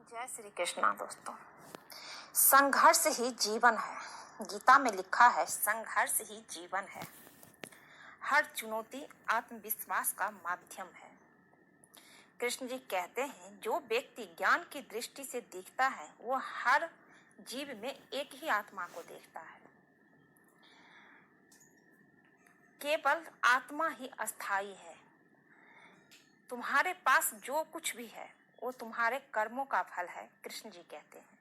जय श्री कृष्णा। दोस्तों, संघर्ष ही जीवन है। गीता में लिखा है, संघर्ष ही जीवन है। हर चुनौती आत्मविश्वास का माध्यम है। कृष्ण जी कहते हैं, जो व्यक्ति ज्ञान की दृष्टि से देखता है वो हर जीव में एक ही आत्मा को देखता है। केवल आत्मा ही अस्थाई है। तुम्हारे पास जो कुछ भी है वो तुम्हारे कर्मों का फल है, कृष्ण जी कहते हैं।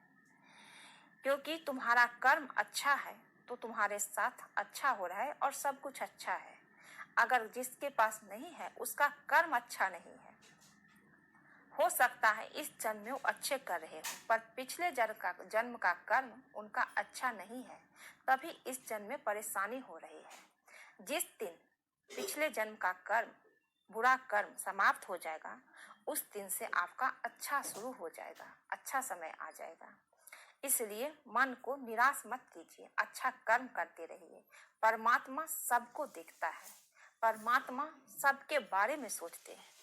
क्योंकि तुम्हारा कर्म अच्छा है तो तुम्हारे साथ अच्छा हो रहा है और सब कुछ अच्छा है। अगर जिसके पास नहीं है उसका कर्म अच्छा नहीं है। हो सकता है इस जन्म में वो अच्छे कर रहे हो, पर पिछले जन्म का कर्म उनका अच्छा नहीं है, तभी इस जन्म में परेशानी हो रही है। जिस दिन पिछले जन्म का कर्म, बुरा कर्म समाप्त हो जाएगा, उस दिन से आपका अच्छा शुरू हो जाएगा, अच्छा समय आ जाएगा। इसलिए मन को निराश मत कीजिए, अच्छा कर्म करते रहिए। परमात्मा सबको देखता है, परमात्मा सबके बारे में सोचते हैं।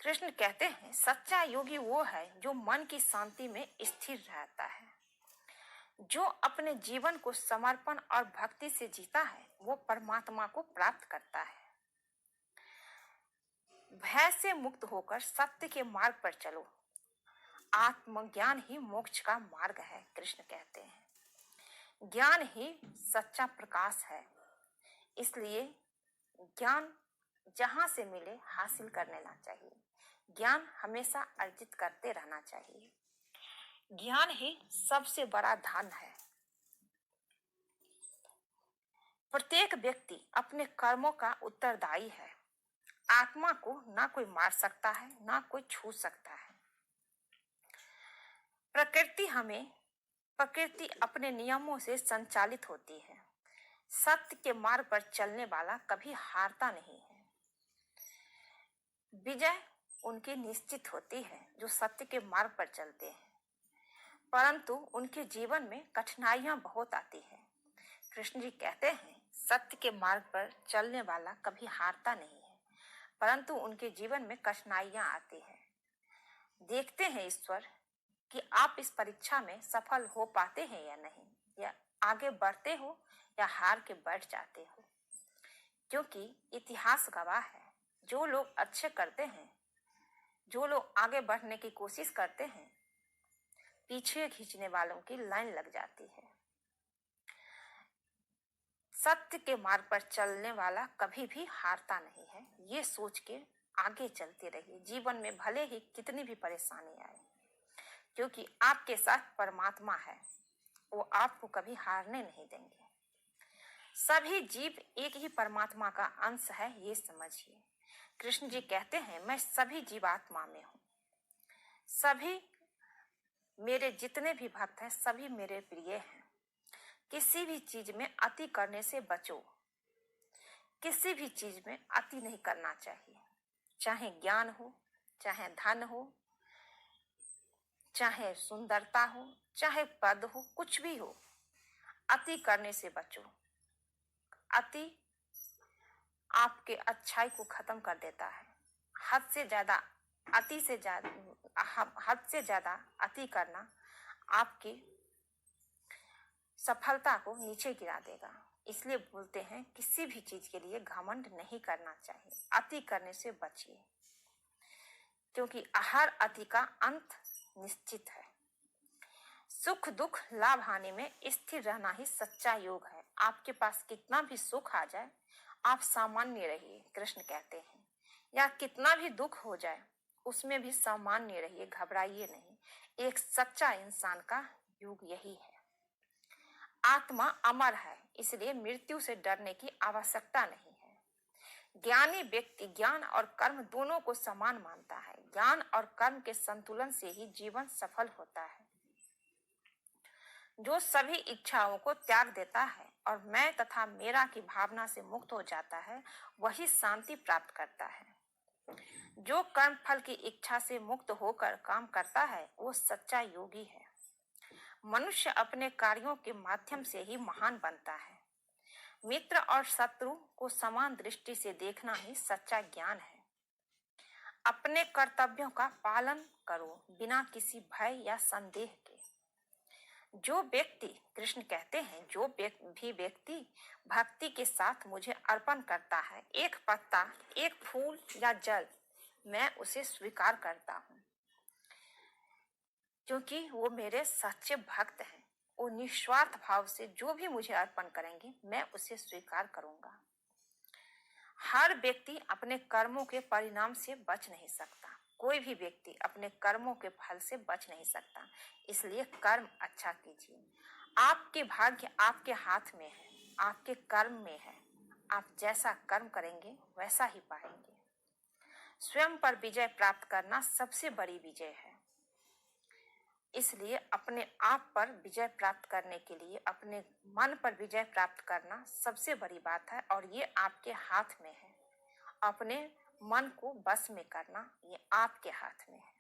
कृष्ण कहते हैं, सच्चा योगी वो है जो मन की शांति में स्थिर रहता है। जो अपने जीवन को समर्पण और भक्ति से जीता है वो परमात्मा को प्राप्त करता है। भय से मुक्त होकर सत्य के मार्ग पर चलो। आत्मज्ञान ही मोक्ष का मार्ग है, कृष्ण कहते हैं। ज्ञान ही सच्चा प्रकाश है। इसलिए ज्ञान जहां से मिले हासिल कर लेना चाहिए। ज्ञान हमेशा अर्जित करते रहना चाहिए। ज्ञान ही सबसे बड़ा धन है। प्रत्येक व्यक्ति अपने कर्मों का उत्तरदायी है। आत्मा को ना कोई मार सकता है, ना कोई छू सकता है। प्रकृति अपने नियमों से संचालित होती है। सत्य के मार्ग पर चलने वाला कभी हारता नहीं है। विजय उनकी निश्चित होती है जो सत्य के मार्ग पर चलते हैं, परंतु उनके जीवन में कठिनाइयां बहुत आती है। कृष्ण जी कहते हैं, सत्य के मार्ग पर चलने वाला कभी हारता नहीं है, परंतु उनके जीवन में कठिनाइयां आती है। देखते हैं ईश्वर कि आप इस परीक्षा में सफल हो पाते हैं या नहीं, या आगे बढ़ते हो या हार के बैठ जाते हो। क्योंकि इतिहास गवाह है, जो लोग अच्छे करते हैं, जो लोग आगे बढ़ने की कोशिश करते हैं, पीछे खींचने वालों की लाइन लग जाती है। सत्य के मार्ग पर चलने वाला कभी भी हारता नहीं है। ये सोच के आगे चलते रहिए, जीवन में भले ही कितनी भी परेशानी आए, क्योंकि आपके साथ परमात्मा है, वो आपको कभी हारने नहीं देंगे। सभी जीव एक ही परमात्मा का अंश है, ये समझिए। कृष्ण जी कहते हैं, मैं सभी जीवात्मा में हूँ। सभी मेरे जितने भी भक्त हैं सभी मेरे प्रिय हैं। किसी भी चीज में अति करने से बचो। किसी भी चीज में अति नहीं करना चाहिए, चाहे ज्ञान हो, चाहे धन हो, चाहे सुंदरता हो, चाहे पद हो, कुछ भी हो, अति करने से बचो। अति आपके अच्छाई को खत्म कर देता है। हद से ज्यादा अति करना आपकी सफलता को नीचे गिरा देगा। इसलिए बोलते हैं, किसी भी चीज के लिए घमंड नहीं करना चाहिए, अति करने से बचिए, क्योंकि हर अति का अंत निश्चित है। सुख दुख लाभ हानि में स्थिर रहना ही सच्चा योग है। आपके पास कितना भी सुख आ जाए, आप सामान्य रहिए, कृष्ण कहते हैं, या कितना भी दुख हो जाए उसमें भी सामान्य रहिए, घबराइए नहीं। एक सच्चा इंसान का योग यही है। आत्मा अमर है, इसलिए मृत्यु से डरने की आवश्यकता नहीं है। ज्ञानी व्यक्ति ज्ञान और कर्म दोनों को समान मानता है। ज्ञान और कर्म के संतुलन से ही जीवन सफल होता है। जो सभी इच्छाओं को त्याग देता है और मैं तथा मेरा की भावना से मुक्त हो जाता है, वही शांति प्राप्त करता है। जो कर्म फल की इच्छा से मुक्त होकर काम करता है वो सच्चा योगी है। मनुष्य अपने कार्यों के माध्यम से ही महान बनता है। मित्र और शत्रु को समान दृष्टि से देखना ही सच्चा ज्ञान है। अपने कर्तव्यों का पालन करो बिना किसी भय या संदेह के। जो व्यक्ति, कृष्ण कहते हैं, जो भी व्यक्ति भक्ति के साथ मुझे अर्पण करता है, एक पत्ता, एक फूल या जल, मैं उसे स्वीकार करता हूँ, क्योंकि वो मेरे सच्चे भक्त हैं। वो निस्वार्थ भाव से जो भी मुझे अर्पण करेंगे, मैं उसे स्वीकार करूंगा। हर व्यक्ति अपने कर्मों के परिणाम से बच नहीं सकता। कोई भी व्यक्ति अपने कर्मों के फल से बच नहीं सकता। इसलिए कर्म अच्छा कीजिए। आपके भाग्य आपके हाथ में है, आपके कर्म में है। आप जैसा कर्म करेंगे वैसा ही पाएंगे। स्वयं पर विजय प्राप्त करना सबसे बड़ी विजय है। इसलिए अपने आप पर विजय प्राप्त करने के लिए अपने मन पर विजय प्राप्त करना सबसे बड़ी बात है, और ये आपके हाथ में है। अपने मन को बस में करना ये आपके हाथ में है।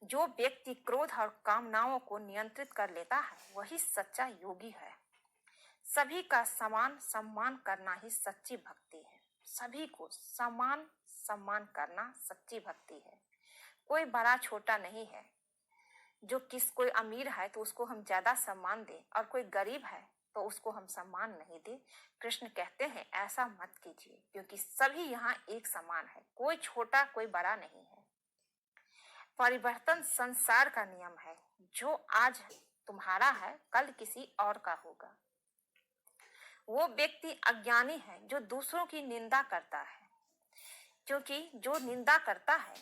जो व्यक्ति क्रोध और कामनाओं को नियंत्रित कर लेता है, वही सच्चा योगी है। सभी का समान सम्मान करना ही सच्ची भक्ति है। सभी को समान सम्मान करना सच्ची भक्ति है। कोई बड़ा छोटा नहीं है। जो कोई अमीर है तो उसको हम ज्यादा सम्मान दें, और कोई गरीब है तो उसको हम सम्मान नहीं दें। कृष्ण कहते हैं ऐसा मत कीजिए, क्योंकि सभी यहाँ एक समान है। कोई छोटा कोई बड़ा नहीं है। परिवर्तन संसार का नियम है। जो आज तुम्हारा है कल किसी और का होगा। वो व्यक्ति अज्ञानी है जो दूसरों की निंदा करता है, क्योंकि जो निंदा करता है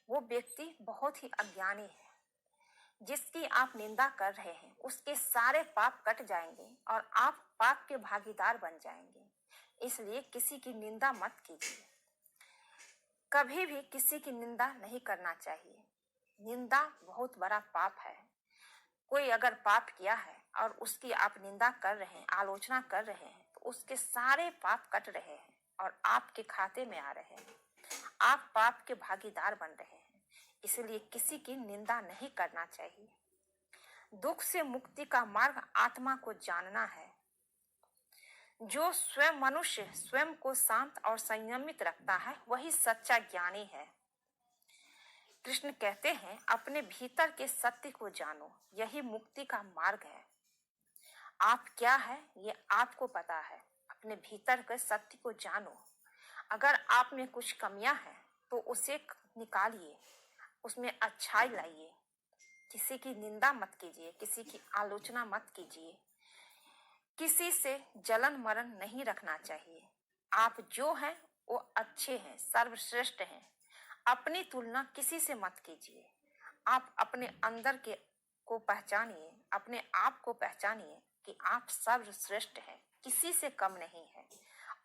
वो व्यक्ति बहुत ही अज्ञानी है। जिसकी आप निंदा कर रहे हैं उसके सारे पाप कट जाएंगे और आप पाप के भागीदार बन जाएंगे। इसलिए किसी की निंदा मत कीजिए। कभी भी किसी की निंदा नहीं करना चाहिए। निंदा बहुत बड़ा पाप है। कोई अगर पाप किया है और उसकी आप निंदा कर रहे हैं, आलोचना कर रहे हैं, तो उसके सारे पाप कट रहे हैं और आपके खाते में आ रहे हैं। आप पाप के भागीदार बन रहे हैं। इसलिए किसी की निंदा नहीं करना चाहिए। दुख से मुक्ति का मार्ग आत्मा को जानना है। जो स्वयं मनुष्य स्वयं को शांत और संयमित रखता है वही सच्चा ज्ञानी है। कृष्ण कहते हैं अपने भीतर के सत्य को जानो, यही मुक्ति का मार्ग है। आप क्या है ये आपको पता है। अपने भीतर के सत्य को जानो। अगर आप में कुछ कमियां हैं तो उसे निकालिए, उसमें अच्छाई लाइए। किसी की निंदा मत कीजिए, किसी की आलोचना मत कीजिए। किसी से जलन मरण नहीं रखना चाहिए। आप जो हैं वो अच्छे हैं, सर्वश्रेष्ठ हैं। अपनी तुलना किसी से मत कीजिए। आप अपने अंदर के को पहचानिए, अपने आप को पहचानिए कि आप सर्वश्रेष्ठ हैं, किसी से कम नहीं है।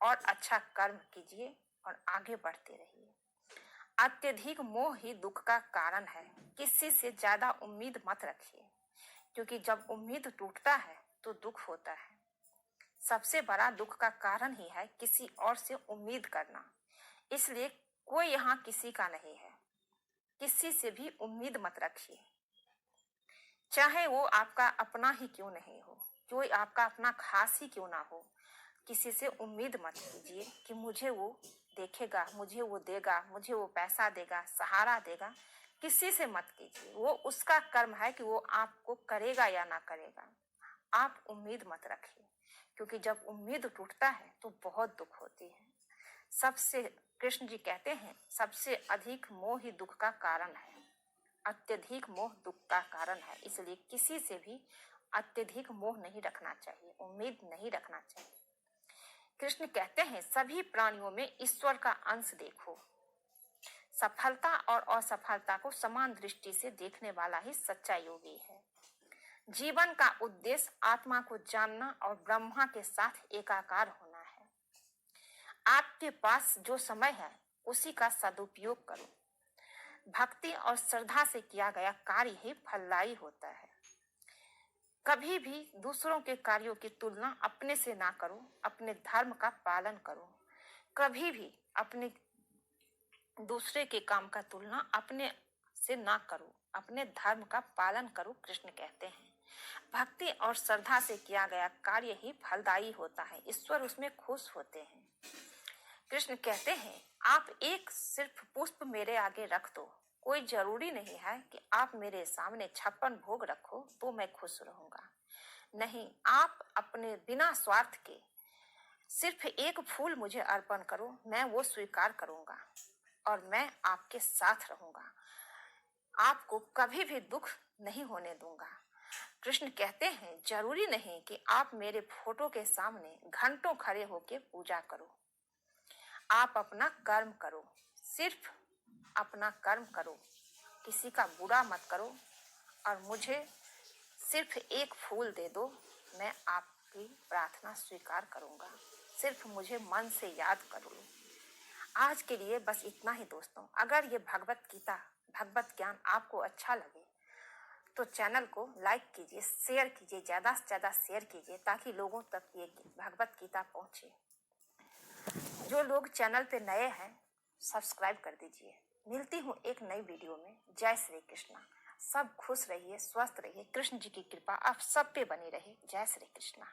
और अच्छा कर्म कीजिए और आगे बढ़ते रहिए। अत्यधिक मोह ही दुख का कारण है। किसी से ज्यादा उम्मीद मत रखिए, क्योंकि जब उम्मीद टूटता है तो दुख होता है। सबसे बड़ा दुख का कारण ही है किसी और से उम्मीद करना। इसलिए कोई यहाँ किसी का नहीं है। किसी से भी उम्मीद मत रखिए, चाहे वो आपका अपना ही क्यों नहीं हो, कोई आपका अपना खास ही क्यों ना हो। किसी से उम्मीद मत कीजिए कि मुझे वो देखेगा, मुझे वो देगा, मुझे वो पैसा देगा, सहारा देगा। किसी से मत कीजिए। वो उसका कर्म है कि वो आपको करेगा या ना करेगा। आप उम्मीद मत रखिए, क्योंकि जब उम्मीद टूटता है तो बहुत दुख होती है। सबसे, कृष्ण जी कहते हैं, सबसे अधिक मोह ही दुख का कारण है। अत्यधिक मोह दुख का कारण है। इसलिए किसी से भी अत्यधिक मोह नहीं रखना चाहिए, उम्मीद नहीं रखना चाहिए। कृष्ण कहते हैं सभी प्राणियों में ईश्वर का अंश देखो। सफलता और असफलता को समान दृष्टि से देखने वाला ही सच्चा योगी है। जीवन का उद्देश्य आत्मा को जानना और ब्रह्मा के साथ एकाकार होना है। आपके पास जो समय है उसी का सदुपयोग करो। भक्ति और श्रद्धा से किया गया कार्य ही फलदायी होता है। कभी भी दूसरों के कार्यों की तुलना अपने से ना करो। अपने धर्म का पालन करो। कभी भी अपने दूसरे के काम का तुलना अपने से ना करो। अपने धर्म का पालन करो। कृष्ण कहते हैं भक्ति और श्रद्धा से किया गया कार्य ही फलदायी होता है। ईश्वर उसमें खुश होते हैं। कृष्ण कहते हैं आप एक सिर्फ पुष्प मेरे आगे रख दो। कोई जरूरी नहीं है कि आप मेरे सामने 56 भोग रखो तो मैं खुश रहूंगा। नहीं, आप अपने बिना स्वार्थ के सिर्फ एक फूल मुझे अर्पण करो, मैं वो स्वीकार करूंगा और मैं आपके साथ रहूंगा। आपको कभी भी दुख नहीं होने दूंगा। कृष्ण कहते हैं, जरूरी नहीं कि आप मेरे फोटो के सामने घंटों खड़े होकर पूजा करो। आप अपना कर्म करो, सिर्फ अपना कर्म करो, किसी का बुरा मत करो और मुझे सिर्फ एक फूल दे दो, मैं आपकी प्रार्थना स्वीकार करूंगा। सिर्फ मुझे मन से याद करो। आज के लिए बस इतना ही दोस्तों। अगर ये भगवत गीता, भगवत ज्ञान आपको अच्छा लगे तो चैनल को लाइक कीजिए, शेयर कीजिए, ज़्यादा से ज़्यादा शेयर कीजिए ताकि लोगों तक ये भगवत गीता पहुँचे। जो लोग चैनल पे नए हैं सब्सक्राइब कर दीजिए। मिलती हूँ एक नई वीडियो में। जय श्री कृष्णा। सब खुश रहिए, स्वस्थ रहिए। कृष्ण जी की कृपा आप सब पे बनी रहे। जय श्री कृष्णा।